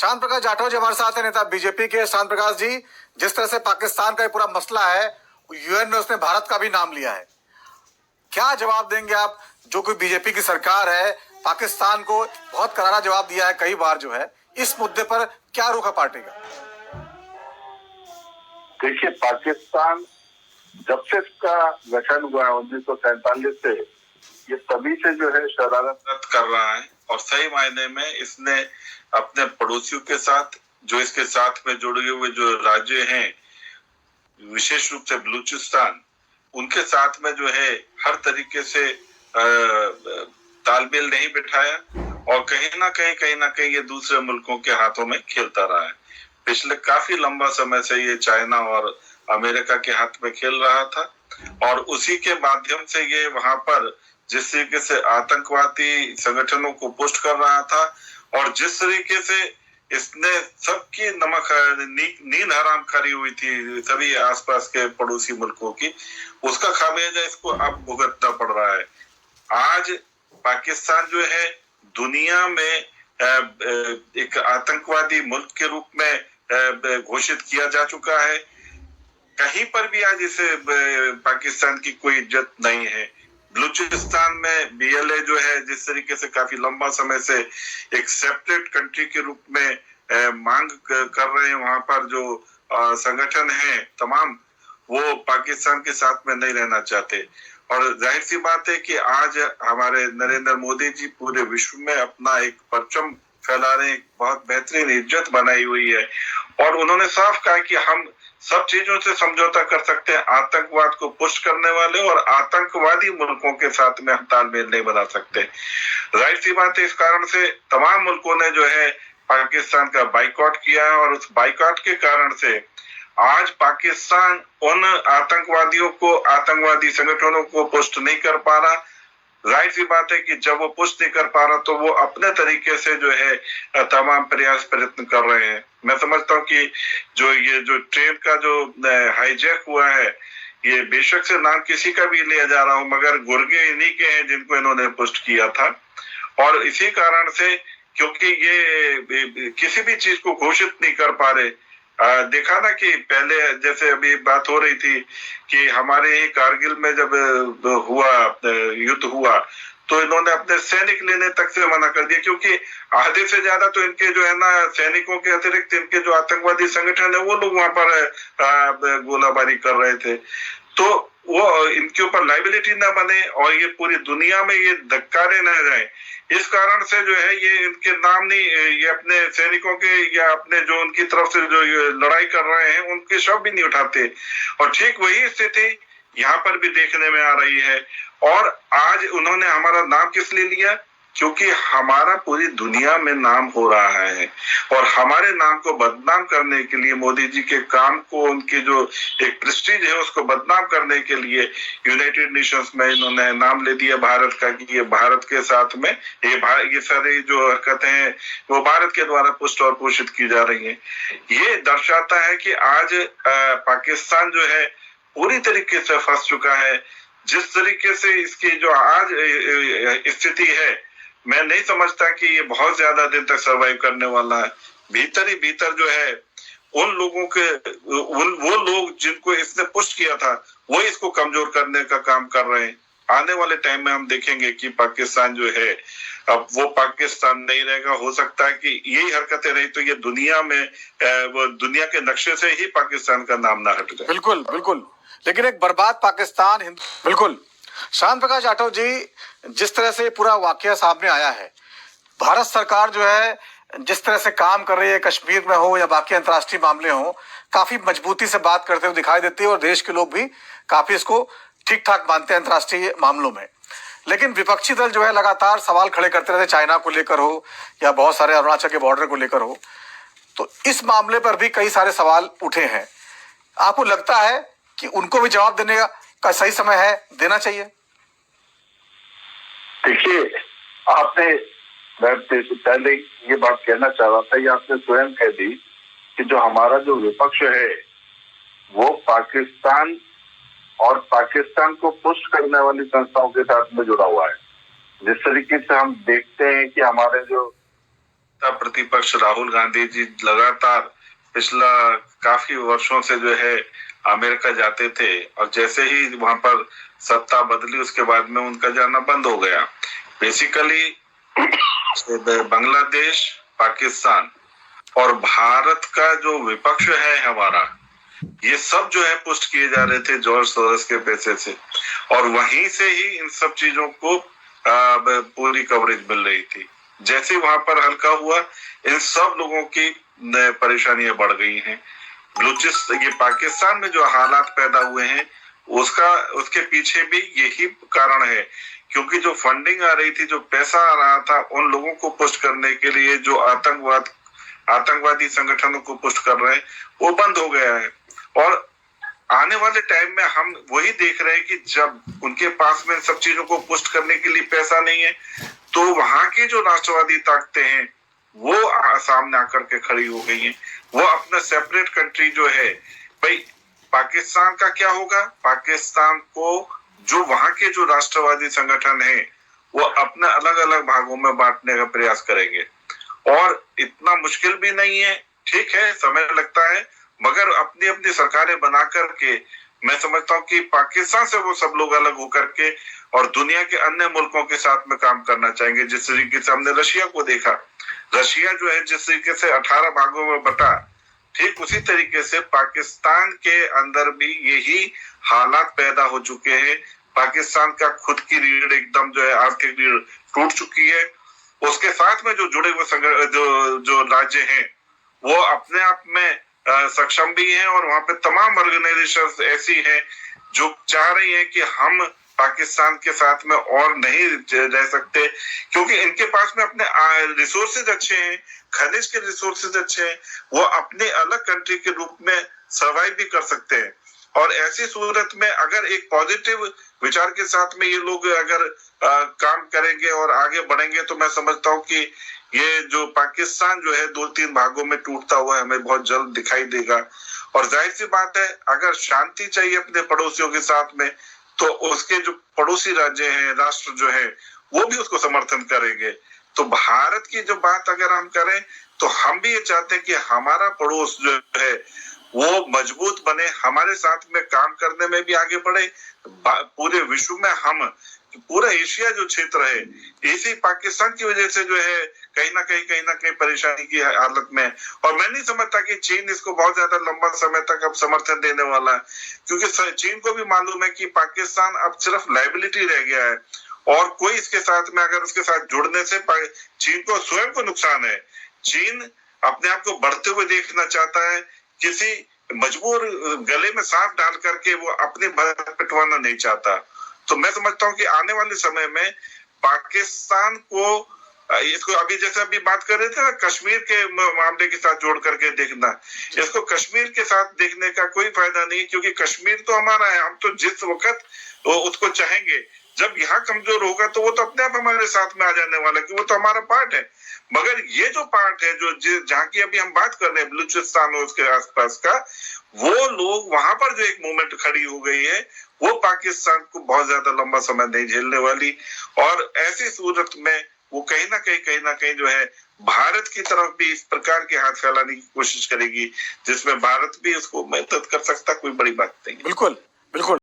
शांत प्रकाश जाटव जी हमारे साथ है, नेता बीजेपी के। शांत प्रकाश जी, जिस तरह से पाकिस्तान का ये पूरा मसला है, यूएन ने उसने भारत का भी नाम लिया है, क्या जवाब देंगे आप? जो कोई बीजेपी की सरकार है, पाकिस्तान को बहुत करारा जवाब दिया है कई बार, जो है इस मुद्दे पर क्या रुख है पार्टी का? देखिए, पाकिस्तान जब से इसका गठन हुआ है 1947 से, ये तभी से जो है शरारत कर रहा है। और सही मायने में इसने अपने पड़ोसियों के साथ, जो इसके साथ में जुड़े हुए जो राज्य हैं, विशेष रूप से बलूचिस्तान, उनके साथ में जो है हर तरीके से तालमेल नहीं बिठाया और कहीं ना कहीं ये दूसरे मुल्कों के हाथों में खेलता रहा है। पिछले काफी लंबा समय से ये चाइना और अमेरिका के हाथ में खेल रहा था और उसी के माध्यम से ये वहां पर जिस तरीके से आतंकवादी संगठनों को पुष्ट कर रहा था और जिस तरीके से इसने सबकी नींद हराम करी हुई थी सभी आसपास के पड़ोसी मुल्कों की, उसका खामियाजा इसको अब भुगतना पड़ रहा है। आज पाकिस्तान जो है दुनिया में एक आतंकवादी मुल्क के रूप में घोषित किया जा चुका है। कहीं पर भी आज इसे पाकिस्तान की कोई इज्जत नहीं है। बलूचिस्तान में बीएलए जो है जिस तरीके से काफी लंबा समय से एक सेपरेट कंट्री के रूप में मांग कर रहे हैं, वहां पर जो संगठन है तमाम, वो पाकिस्तान के साथ में नहीं रहना चाहते। और जाहिर सी बात है कि आज हमारे नरेंद्र मोदी जी पूरे विश्व में अपना एक परचम फैला रहे हैं, बहुत बेहतरीन इज्जत बनाई हुई है और उन्होंने साफ कहा कि हम सब चीजों से समझौता कर सकते हैं, आतंकवाद को पुष्ट करने वाले और आतंकवादी मुल्कों के साथ में हम तालमेल नहीं बना सकते। जाहिर सी बात है, इस कारण से तमाम मुल्कों ने जो है पाकिस्तान का बाइकआउट किया है और उस बाइकआउट के कारण से आज पाकिस्तान उन आतंकवादियों को, आतंकवादी संगठनों को पुष्ट नहीं कर पा रहा। जाहिर सी बात है कि जब वो पुष्ट नहीं कर पा रहा तो वो अपने तरीके से जो है तमाम प्रयत्न कर रहे हैं। मैं समझता हूँ कि जो ट्रेन का जो हाईजैक हुआ है, ये बेशक से नाम किसी का भी लिया जा रहा हो, मगर गुर्गे इन्हीं के हैं जिनको इन्होंने पुष्ट किया था। और इसी कारण से, क्योंकि ये किसी भी चीज को घोषित नहीं कर पा रहे, देखा ना कि पहले जैसे अभी बात हो रही थी कि हमारे कारगिल में जब युद्ध हुआ तो इन्होंने अपने सैनिक लेने तक से मना कर दिया, क्योंकि आधे से ज्यादा तो इनके जो है ना सैनिकों के अतिरिक्त इनके जो आतंकवादी संगठन है वो लोग वहां पर गोलाबारी कर रहे थे। तो वो इनके ऊपर लाइबिलिटी ना बने और ये पूरी दुनिया में ये धक्कारे न जाए, इस कारण से जो है ये इनके नाम नहीं, ये अपने सैनिकों के या अपने जो उनकी तरफ से जो ये लड़ाई कर रहे हैं उनके शव भी नहीं उठाते। और ठीक वही स्थिति यहाँ पर भी देखने में आ रही है। और आज उन्होंने हमारा नाम किस लिए लिया? क्योंकि हमारा पूरी दुनिया में नाम हो रहा है और हमारे नाम को बदनाम करने के लिए, मोदी जी के काम को, उनकी जो एक प्रेस्टीज है उसको बदनाम करने के लिए यूनाइटेड नेशंस में इन्होंने नाम ले दिया भारत का कि ये भारत के साथ में ये सारी जो हरकतें हैं वो भारत के द्वारा पुष्ट और पोषित की जा रही हैं। ये दर्शाता है कि आज पाकिस्तान जो है पूरी तरीके से फंस चुका है। जिस तरीके से इसकी जो आज स्थिति है, मैं नहीं समझता कि ये बहुत ज्यादा दिन तक सरवाइव करने वाला है। भीतर ही भीतर जो है उन लोगों के वो लोग जिनको इसने पुष्ट किया था वो इसको कमजोर करने का काम कर रहे हैं। आने वाले टाइम में हम देखेंगे कि पाकिस्तान जो है अब वो पाकिस्तान नहीं रहेगा। हो सकता है कि यही हरकतें रही तो ये दुनिया में वो दुनिया के नक्शे से ही पाकिस्तान का नाम ना हट जाए। बिल्कुल बिल्कुल, लेकिन एक बर्बाद पाकिस्तान बिल्कुल। शांत प्रकाश जाटव जी, जिस तरह से पूरा वाकया सामने आया है, भारत सरकार जो है जिस तरह से काम कर रही है, कश्मीर में हो या बाकी अंतर्राष्ट्रीय मामले हो, काफी मजबूती से बात करते हुए दिखाई देती है और देश के लोग भी काफी इसको ठीक ठाक मानते हैं अंतर्राष्ट्रीय मामलों में। लेकिन विपक्षी दल जो है लगातार सवाल खड़े करते रहते, चाइना को लेकर हो या बहुत सारे अरुणाचल के बॉर्डर को लेकर हो, तो इस मामले पर भी कई सारे सवाल उठे हैं। आपको लगता है कि उनको भी जवाब देने का सही समय है, देना चाहिए? देखिए, मैं पहले ये बात कहना चाह रहा था, ये आपने स्वयं कह दी कि जो हमारा जो विपक्ष है वो पाकिस्तान और पाकिस्तान को पुष्ट करने वाली संस्थाओं के साथ में जुड़ा हुआ है। जिस तरीके से हम देखते हैं कि हमारे जो प्रतिपक्ष राहुल गांधी जी लगातार पिछला काफी वर्षों से जो है अमेरिका जाते थे, और जैसे ही वहां पर सत्ता बदली उसके बाद में उनका जाना बंद हो गया। बेसिकली बांग्लादेश, पाकिस्तान और भारत का जो विपक्ष है हमारा, ये सब जो है पुष्ट किए जा रहे थे जॉर्ज सोरोस के पैसे से, और वहीं से ही इन सब चीजों को पूरी कवरेज मिल रही थी। जैसे वहां पर हल्का हुआ, इन सब लोगों की परेशानियां बढ़ गई हैं। ये पाकिस्तान में जो हालात पैदा हुए हैं उसके पीछे भी यही कारण है, क्योंकि जो फंडिंग आ रही थी, जो पैसा आ रहा था उन लोगों को पुष्ट करने के लिए, जो आतंकवादी संगठनों को पुष्ट कर रहे हैं, वो बंद हो गया है। और आने वाले टाइम में हम वही देख रहे हैं कि जब उनके पास में सब चीजों को पुष्ट करने के लिए पैसा नहीं है, तो वहां की जो राष्ट्रवादी ताकतें हैं वो सामने आकर के खड़ी हो गई हैं। वो अपना सेपरेट कंट्री जो है, भाई पाकिस्तान का क्या होगा? पाकिस्तान को जो वहां के जो राष्ट्रवादी संगठन है वो अपने अलग अलग भागों में बांटने का प्रयास करेंगे, और इतना मुश्किल भी नहीं है। ठीक है, समय लगता है, मगर अपनी अपनी सरकारें बना करके मैं समझता हूँ कि पाकिस्तान से वो सब लोग अलग होकर के और दुनिया के अन्य मुल्कों के साथ में काम करना चाहेंगे। जिस तरीके से हमने रशिया को देखा, रशिया जो है जिस तरीके से 18 भागों में बटा, ठीक उसी तरीके से पाकिस्तान के अंदर भी यही हालात पैदा हो चुके हैं। पाकिस्तान का खुद की रीढ़ एकदम जो है आर्थिक रीढ़ टूट चुकी है। उसके साथ में जो जुड़े हुए जो राज्य हैं वो अपने आप में सक्षम भी हैं, और वहां पे तमाम ऑर्गेनाइजेशंस ऐसी हैं जो चाह रही हैं कि हम पाकिस्तान के साथ में और नहीं रह सकते, क्योंकि इनके पास में अपने रिसोर्सेज अच्छे हैं, खनिज के रिसोर्सेज अच्छे हैं, वो अपने अलग कंट्री के रूप में सर्वाइव भी कर सकते हैं। और ऐसी सूरत में अगर एक पॉजिटिव विचार के साथ में ये लोग अगर काम करेंगे और आगे बढ़ेंगे, तो मैं समझता हूँ कि ये जो पाकिस्तान जो है 2-3 भागों में टूटता हुआ हमें बहुत जल्द दिखाई देगा। और जाहिर सी बात है, अगर शांति चाहिए अपने पड़ोसियों के साथ में, तो उसके जो पड़ोसी राज्य हैं, राष्ट्र जो है, वो भी उसको समर्थन करेंगे। तो भारत की जो बात अगर हम करें, तो हम भी ये चाहते हैं कि हमारा पड़ोस जो है वो मजबूत बने, हमारे साथ में काम करने में भी आगे बढ़े। पूरे विश्व में हम, पूरा एशिया जो क्षेत्र है, इसी पाकिस्तान की वजह से जो है कहीं ना कहीं परेशानी की हालत में। और मैं नहीं समझता कि चीन इसको बहुत ज्यादा लंबा समय तक अब समर्थन देने वाला है, क्योंकि चीन को भी मालूम है कि पाकिस्तान अब सिर्फ लायबिलिटी रह गया है, और कोई इसके साथ में अगर उसके साथ जुड़ने से चीन को स्वयं को नुकसान है। चीन अपने आप को बढ़ते हुए देखना चाहता है, किसी मजबूर गले में सांप डाल करके वो अपने पिटवाना नहीं चाहता। तो मैं समझता हूँ कि आने वाले समय में पाकिस्तान को इसको अभी जैसे अभी बात कर रहे थे ना, कश्मीर के मामले के साथ जोड़ करके देखना, इसको कश्मीर के साथ देखने का कोई फायदा नहीं, क्योंकि कश्मीर तो हमारा है। हम तो जिस वक्त उसको चाहेंगे, जब यहाँ कमजोर होगा तो वो तो अपने आप हमारे साथ में आ जाने वाला, कि वो तो हमारा पार्ट है। मगर ये जो पार्ट है जो जहाँ की अभी हम बात कर रहे हैं, बलूचिस्तान और उसके आसपास का, वो लोग वहां पर जो एक मूवमेंट खड़ी हो गई है, वो पाकिस्तान को बहुत ज्यादा लंबा समय नहीं झेलने वाली। और ऐसी सूरत में वो कहीं ना कहीं जो है भारत की तरफ भी इस प्रकार के हाथ फैलाने की कोशिश करेगी, जिसमें भारत भी उसको मदद कर सकता, कोई बड़ी बात नहीं। बिल्कुल बिल्कुल।